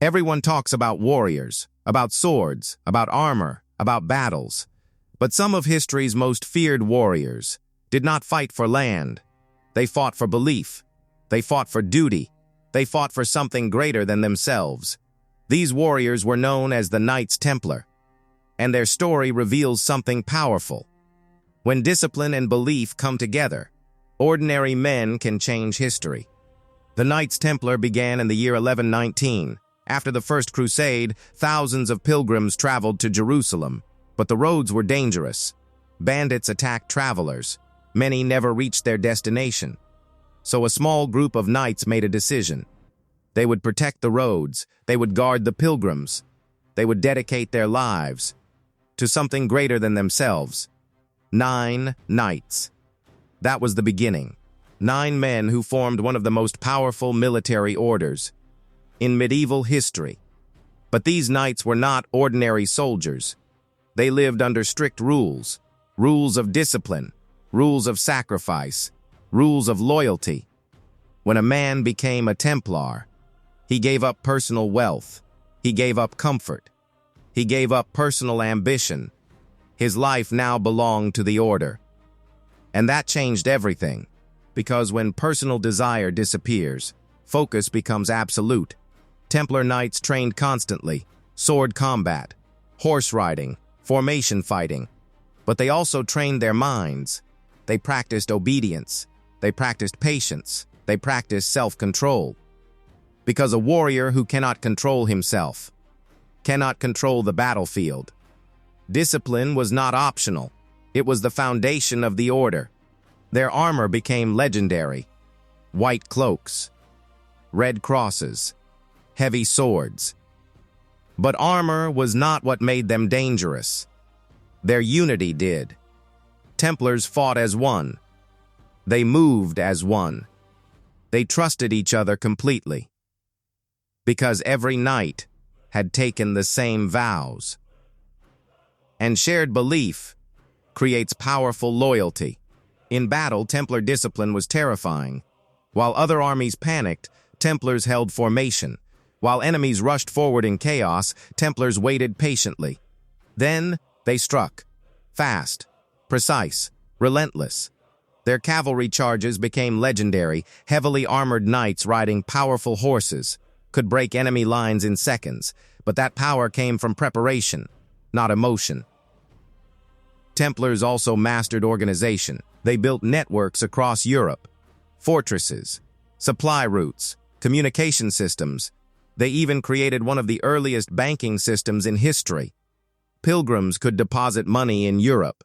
Everyone talks about warriors, about swords, about armor, about battles. But some of history's most feared warriors did not fight for land. They fought for belief. They fought for duty. They fought for something greater than themselves. These warriors were known as the Knights Templar, and their story reveals something powerful. When discipline and belief come together, ordinary men can change history. The Knights Templar began in the year 1119. After the First Crusade, thousands of pilgrims traveled to Jerusalem, but the roads were dangerous. Bandits attacked travelers. Many never reached their destination. So a small group of knights made a decision. They would protect the roads. They would guard the pilgrims. They would dedicate their lives to something greater than themselves. 9 knights. That was the beginning. 9 men who formed one of the most powerful military orders in medieval history. But these knights were not ordinary soldiers. They lived under strict rules, rules of discipline, rules of sacrifice, rules of loyalty. When a man became a Templar, he gave up personal wealth. He gave up comfort. He gave up personal ambition. His life now belonged to the order. And that changed everything, because when personal desire disappears, focus becomes absolute. Templar knights trained constantly, sword combat, horse riding, formation fighting. But they also trained their minds. They practiced obedience. They practiced patience. They practiced self-control. Because a warrior who cannot control himself cannot control the battlefield. Discipline was not optional. It was the foundation of the order. Their armor became legendary. White cloaks, red crosses, heavy swords. But armor was not what made them dangerous. Their unity did. Templars fought as one. They moved as one. They trusted each other completely. Because every knight had taken the same vows. And shared belief creates powerful loyalty. In battle, Templar discipline was terrifying. While other armies panicked, Templars held formation. While enemies rushed forward in chaos, Templars waited patiently. Then they struck. Fast, precise, relentless. Their cavalry charges became legendary. Heavily armored knights riding powerful horses could break enemy lines in seconds, but that power came from preparation, not emotion. Templars also mastered organization. They built networks across Europe, fortresses, supply routes, communication systems. They even created one of the earliest banking systems in history. Pilgrims could deposit money in Europe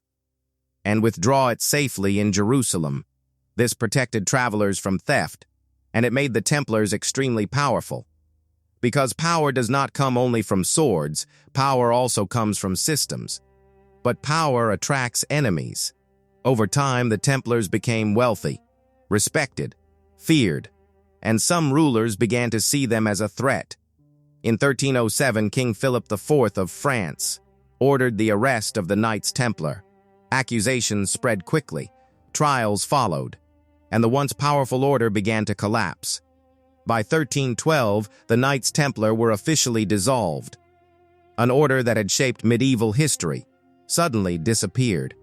and withdraw it safely in Jerusalem. This protected travelers from theft, and it made the Templars extremely powerful. Because power does not come only from swords, power also comes from systems. But power attracts enemies. Over time, the Templars became wealthy, respected, feared, and some rulers began to see them as a threat. In 1307, King Philip IV of France ordered the arrest of the Knights Templar. Accusations spread quickly, trials followed, and the once powerful order began to collapse. By 1312, the Knights Templar were officially dissolved. An order that had shaped medieval history suddenly disappeared.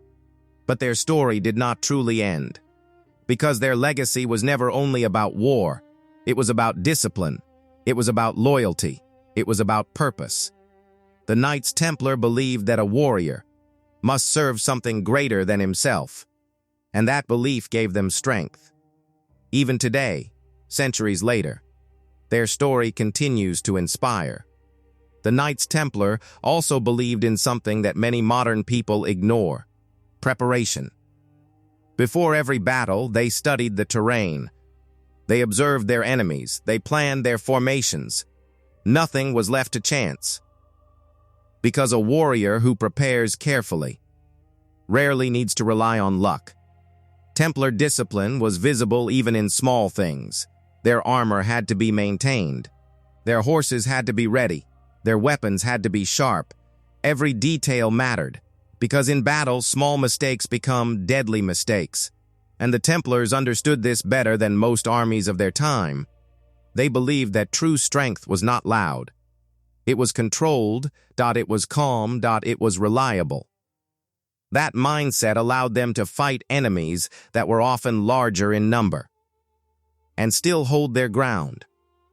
But their story did not truly end, because their legacy was never only about war. It was about discipline. It was about loyalty. It was about purpose. The Knights Templar believed that a warrior must serve something greater than himself, and that belief gave them strength. Even today, centuries later, their story continues to inspire. The Knights Templar also believed in something that many modern people ignore: preparation. Before every battle, they studied the terrain. They observed their enemies. They planned their formations. Nothing was left to chance. Because a warrior who prepares carefully rarely needs to rely on luck. Templar discipline was visible even in small things. Their armor had to be maintained. Their horses had to be ready. Their weapons had to be sharp. Every detail mattered, because in battle, small mistakes become deadly mistakes. And the Templars understood this better than most armies of their time. They believed that true strength was not loud. It was controlled, it was calm, it was reliable. That mindset allowed them to fight enemies that were often larger in number and still hold their ground,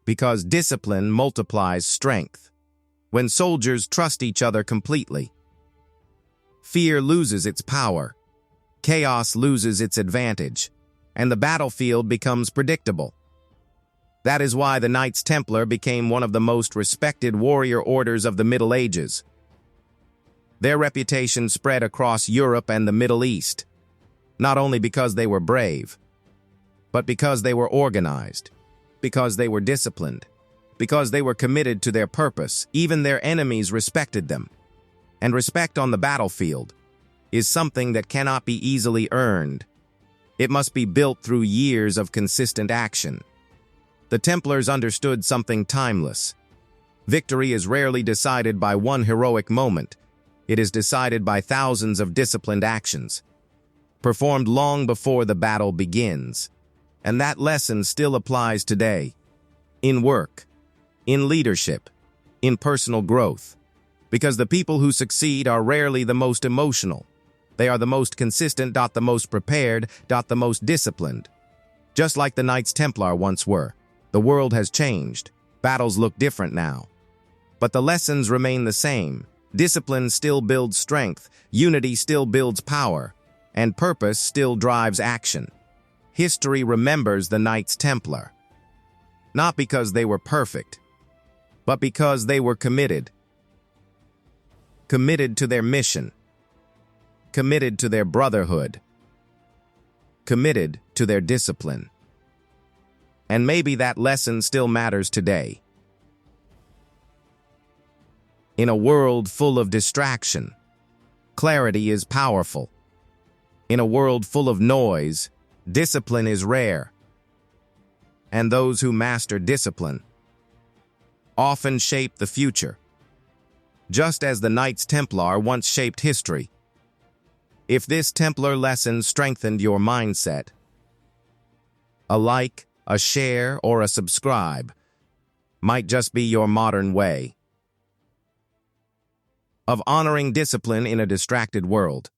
because discipline multiplies strength. When soldiers trust each other completely, fear loses its power, chaos loses its advantage, and the battlefield becomes predictable. That is why the Knights Templar became one of the most respected warrior orders of the Middle Ages. Their reputation spread across Europe and the Middle East, not only because they were brave, but because they were organized, because they were disciplined, because they were committed to their purpose. Even their enemies respected them. And respect on the battlefield is something that cannot be easily earned. It must be built through years of consistent action. The Templars understood something timeless. Victory is rarely decided by one heroic moment. It is decided by thousands of disciplined actions, performed long before the battle begins. And that lesson still applies today, in work, in leadership, in personal growth, because the people who succeed are rarely the most emotional. They are the most consistent, the most prepared, the most disciplined. Just like the Knights Templar once were. The world has changed. Battles look different now. But the lessons remain the same. Discipline still builds strength, unity still builds power, and purpose still drives action. History remembers the Knights Templar, not because they were perfect, but because they were committed. Committed to their mission, committed to their brotherhood, committed to their discipline. And maybe that lesson still matters today. In a world full of distraction, clarity is powerful. In a world full of noise, discipline is rare. And those who master discipline often shape the future, just as the Knights Templar once shaped history. If this Templar lesson strengthened your mindset, a like, a share, or a subscribe might just be your modern way of honoring discipline in a distracted world.